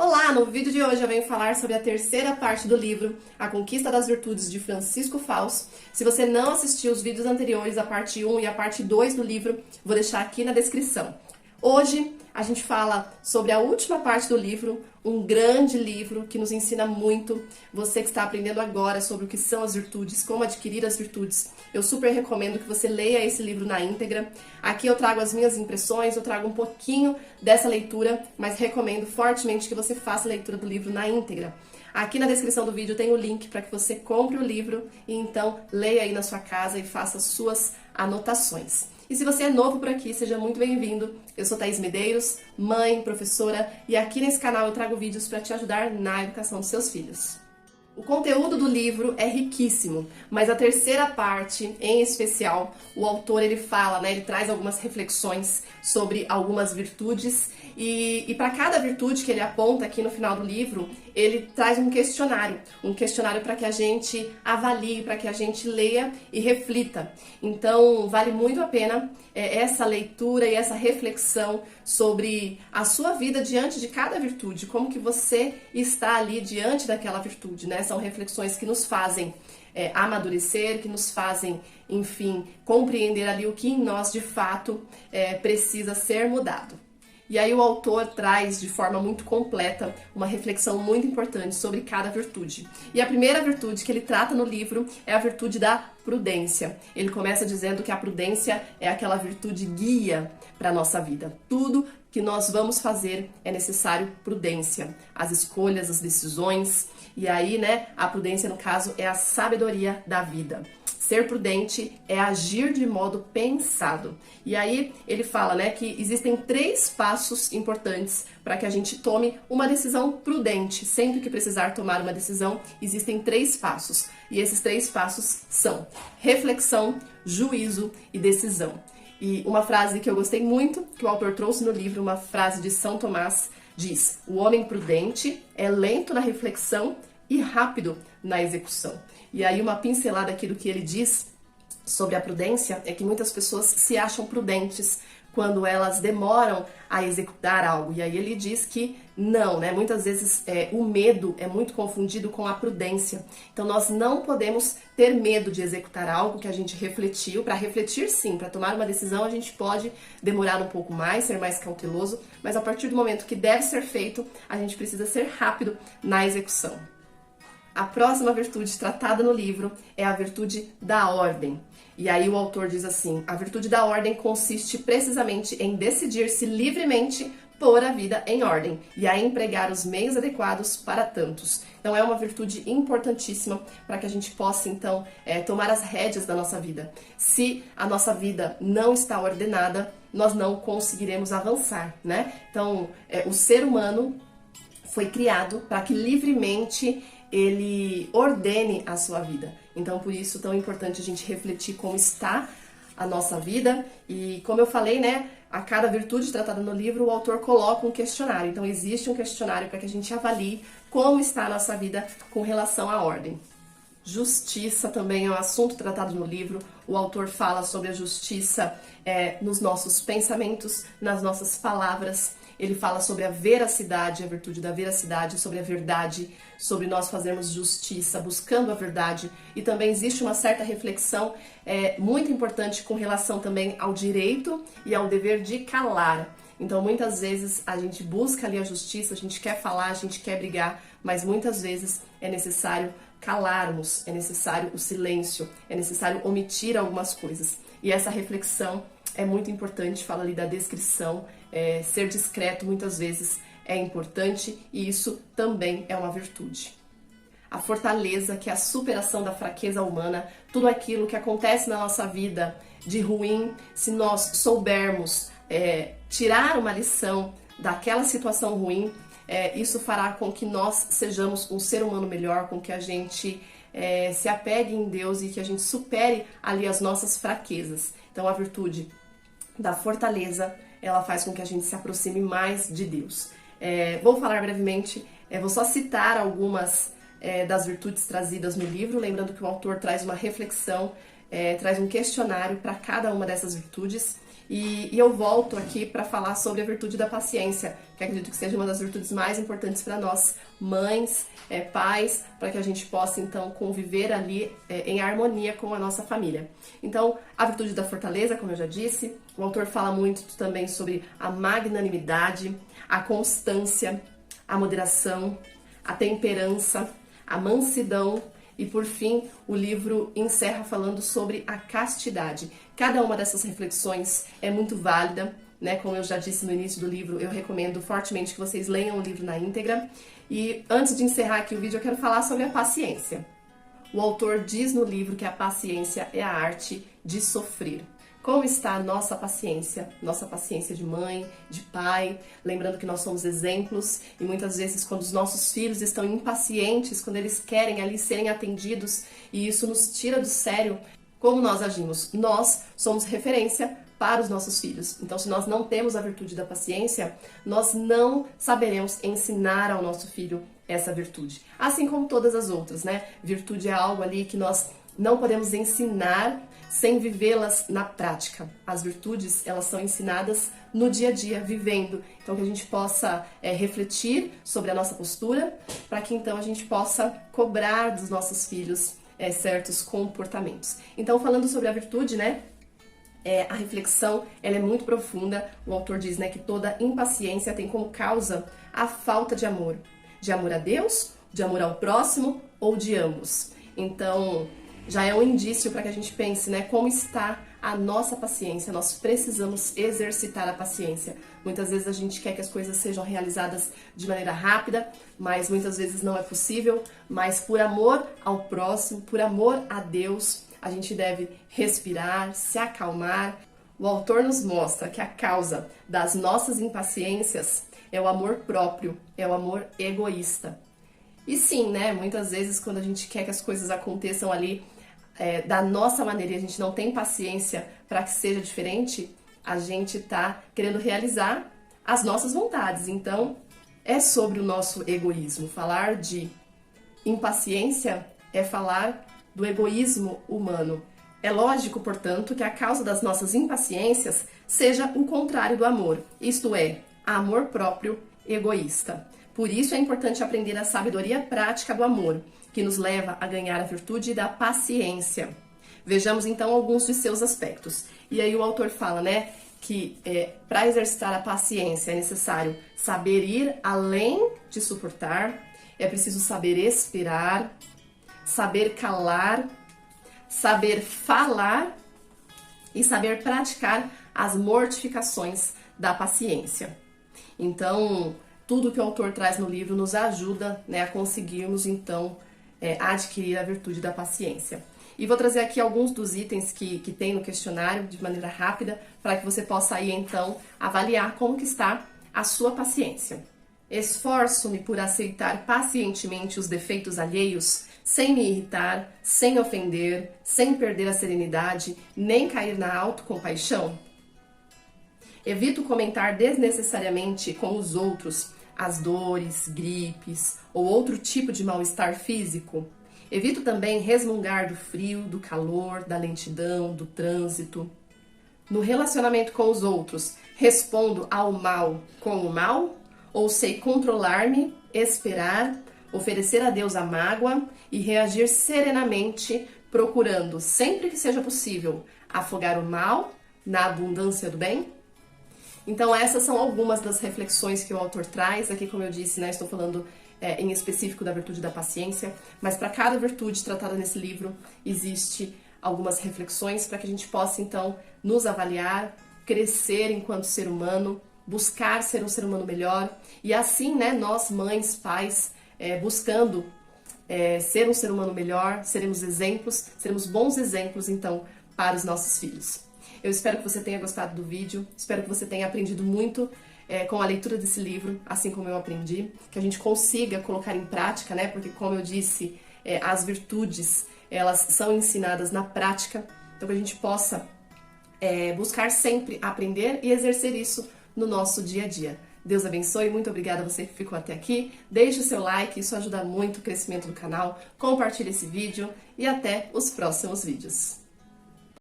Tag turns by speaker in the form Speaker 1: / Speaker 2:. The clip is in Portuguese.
Speaker 1: Olá, no vídeo de hoje eu venho falar sobre a terceira parte do livro A Conquista das Virtudes de Francisco Fausto. Se você não assistiu os vídeos anteriores, a parte 1 e a parte 2 do livro, vou deixar aqui na descrição. Hoje a gente fala sobre a última parte do livro, um grande livro que nos ensina muito. Você que está aprendendo agora sobre o que são as virtudes, como adquirir as virtudes, eu super recomendo que você leia esse livro na íntegra. Aqui eu trago as minhas impressões, eu trago um pouquinho dessa leitura, mas recomendo fortemente que você faça a leitura do livro na íntegra. Aqui na descrição do vídeo tem o link para que você compre o livro e então leia aí na sua casa e faça suas anotações. E se você é novo por aqui, seja muito bem-vindo. Eu sou Thaís Medeiros, mãe, professora, e aqui nesse canal eu trago vídeos para te ajudar na educação dos seus filhos. O conteúdo do livro é riquíssimo, mas a terceira parte, em especial, o autor ele fala, ele traz algumas reflexões sobre algumas virtudes e para cada virtude que ele aponta aqui no final do livro, ele traz um questionário para que a gente avalie, para que a gente leia e reflita. Então, vale muito a pena essa leitura e essa reflexão sobre a sua vida diante de cada virtude, como que você está ali diante daquela virtude, São reflexões que nos fazem amadurecer, que nos fazem, enfim, compreender ali o que em nós de fato precisa ser mudado. E aí o autor traz de forma muito completa uma reflexão muito importante sobre cada virtude. E a primeira virtude que ele trata no livro é a virtude da prudência. Ele começa dizendo que a prudência é aquela virtude guia para a nossa vida. Tudo que nós vamos fazer é necessário prudência. As escolhas, as decisões. E aí, a prudência, no caso, é a sabedoria da vida. Ser prudente é agir de modo pensado. E aí ele fala, que existem 3 passos importantes para que a gente tome uma decisão prudente. Sempre que precisar tomar uma decisão, existem 3 passos. E esses 3 passos são reflexão, juízo e decisão. E uma frase que eu gostei muito, que o autor trouxe no livro, uma frase de São Tomás, diz: o homem prudente é lento na reflexão e rápido na execução. E aí uma pincelada aqui do que ele diz sobre a prudência é que muitas pessoas se acham prudentes quando elas demoram a executar algo. E aí ele diz que não, Muitas vezes o medo é muito confundido com a prudência. Então nós não podemos ter medo de executar algo que a gente refletiu. Para refletir sim, para tomar uma decisão a gente pode demorar um pouco mais, ser mais cauteloso, mas a partir do momento que deve ser feito, a gente precisa ser rápido na execução. A próxima virtude tratada no livro é a virtude da ordem. E aí o autor diz assim: a virtude da ordem consiste precisamente em decidir-se livremente pôr a vida em ordem e a empregar os meios adequados para tantos. Então é uma virtude importantíssima para que a gente possa então tomar as rédeas da nossa vida. Se a nossa vida não está ordenada, nós não conseguiremos avançar, Então o ser humano foi criado para que livremente ele ordene a sua vida. Então, por isso, tão importante a gente refletir como está a nossa vida. E como eu falei, a cada virtude tratada no livro, o autor coloca um questionário. Então, existe um questionário para que a gente avalie como está a nossa vida com relação à ordem. Justiça também é um assunto tratado no livro. O autor fala sobre a justiça nos nossos pensamentos, nas nossas palavras. Ele fala sobre a veracidade, a virtude da veracidade, sobre a verdade, sobre nós fazermos justiça, buscando a verdade. E também existe uma certa reflexão muito importante com relação também ao direito e ao dever de calar. Então, muitas vezes a gente busca ali a justiça, a gente quer falar, a gente quer brigar, mas muitas vezes é necessário calarmos, é necessário o silêncio, é necessário omitir algumas coisas. E essa reflexão é muito importante, fala ali da descrição, ser discreto muitas vezes é importante e isso também é uma virtude. A fortaleza, que é a superação da fraqueza humana, tudo aquilo que acontece na nossa vida de ruim, se nós soubermos tirar uma lição daquela situação ruim, isso fará com que nós sejamos um ser humano melhor, com que a gente se apegue em Deus e que a gente supere ali as nossas fraquezas. Então a virtude da fortaleza, ela faz com que a gente se aproxime mais de Deus. Vou falar brevemente, vou só citar algumas das virtudes trazidas no livro, lembrando que o autor traz uma reflexão, traz um questionário para cada uma dessas virtudes. E eu volto aqui para falar sobre a virtude da paciência, que acredito que seja uma das virtudes mais importantes para nós, mães, pais, para que a gente possa então conviver ali em harmonia com a nossa família. Então, a virtude da fortaleza, como eu já disse, o autor fala muito também sobre a magnanimidade, a constância, a moderação, a temperança, a mansidão e, por fim, o livro encerra falando sobre a castidade. Cada uma dessas reflexões é muito válida, né? Como eu já disse no início do livro, eu recomendo fortemente que vocês leiam o livro na íntegra. E antes de encerrar aqui o vídeo, eu quero falar sobre a paciência. O autor diz no livro que a paciência é a arte de sofrer. Como está a nossa paciência de mãe, de pai, lembrando que nós somos exemplos e muitas vezes quando os nossos filhos estão impacientes, quando eles querem ali serem atendidos e isso nos tira do sério, como nós agimos? Nós somos referência para os nossos filhos. Então, se nós não temos a virtude da paciência, nós não saberemos ensinar ao nosso filho essa virtude. Assim como todas as outras, né? Virtude é algo ali que nós não podemos ensinar sem vivê-las na prática. As virtudes, elas são ensinadas no dia a dia, vivendo. Então, que a gente possa refletir sobre a nossa postura, para que então a gente possa cobrar dos nossos filhos certos comportamentos. Então, falando sobre a virtude, né? A reflexão, ela é muito profunda. O autor diz, né, que toda impaciência tem como causa a falta de amor a Deus, de amor ao próximo ou de ambos. Então, já é um indício para que a gente pense, né, como está a nossa paciência. Nós precisamos exercitar a paciência. Muitas vezes a gente quer que as coisas sejam realizadas de maneira rápida, mas muitas vezes não é possível. Mas por amor ao próximo, por amor a Deus, a gente deve respirar, se acalmar. O autor nos mostra que a causa das nossas impaciências é o amor próprio, é o amor egoísta. E sim, né, muitas vezes quando a gente quer que as coisas aconteçam ali da nossa maneira e a gente não tem paciência para que seja diferente, a gente tá querendo realizar as nossas vontades. Então, é sobre o nosso egoísmo. Falar de impaciência é falar do egoísmo humano. É lógico, portanto, que a causa das nossas impaciências seja o contrário do amor, isto é, amor próprio egoísta. Por isso é importante aprender a sabedoria prática do amor, que nos leva a ganhar a virtude da paciência. Vejamos então alguns de seus aspectos. E aí o autor fala, né, que para exercitar a paciência é necessário saber ir além de suportar, é preciso saber esperar, saber calar, saber falar e saber praticar as mortificações da paciência. Então, tudo que o autor traz no livro nos ajuda, né, a conseguirmos, então, adquirir a virtude da paciência. E vou trazer aqui alguns dos itens que tem no questionário, de maneira rápida, para que você possa aí, então, avaliar como que está a sua paciência. Esforço-me por aceitar pacientemente os defeitos alheios, sem me irritar, sem ofender, sem perder a serenidade, nem cair na autocompaixão. Evito comentar desnecessariamente com os outros as dores, gripes ou outro tipo de mal-estar físico. Evito também resmungar do frio, do calor, da lentidão, do trânsito. No relacionamento com os outros, respondo ao mal com o mal? Ou sei controlar-me, esperar, oferecer a Deus a mágoa e reagir serenamente, procurando, sempre que seja possível, afogar o mal na abundância do bem? Então essas são algumas das reflexões que o autor traz. Aqui, como eu disse, né, estou falando em específico da virtude da paciência, mas para cada virtude tratada nesse livro existe algumas reflexões para que a gente possa então nos avaliar, crescer enquanto ser humano, buscar ser um ser humano melhor e assim, né, nós mães, pais, buscando ser um ser humano melhor, seremos exemplos, seremos bons exemplos então para os nossos filhos. Eu espero que você tenha gostado do vídeo, espero que você tenha aprendido muito com a leitura desse livro, assim como eu aprendi, que a gente consiga colocar em prática, né? Porque, como eu disse, as virtudes, elas são ensinadas na prática, então que a gente possa buscar sempre aprender e exercer isso no nosso dia a dia. Deus abençoe, muito obrigada a você que ficou até aqui, deixe o seu like, isso ajuda muito o crescimento do canal, compartilhe esse vídeo e até os próximos vídeos.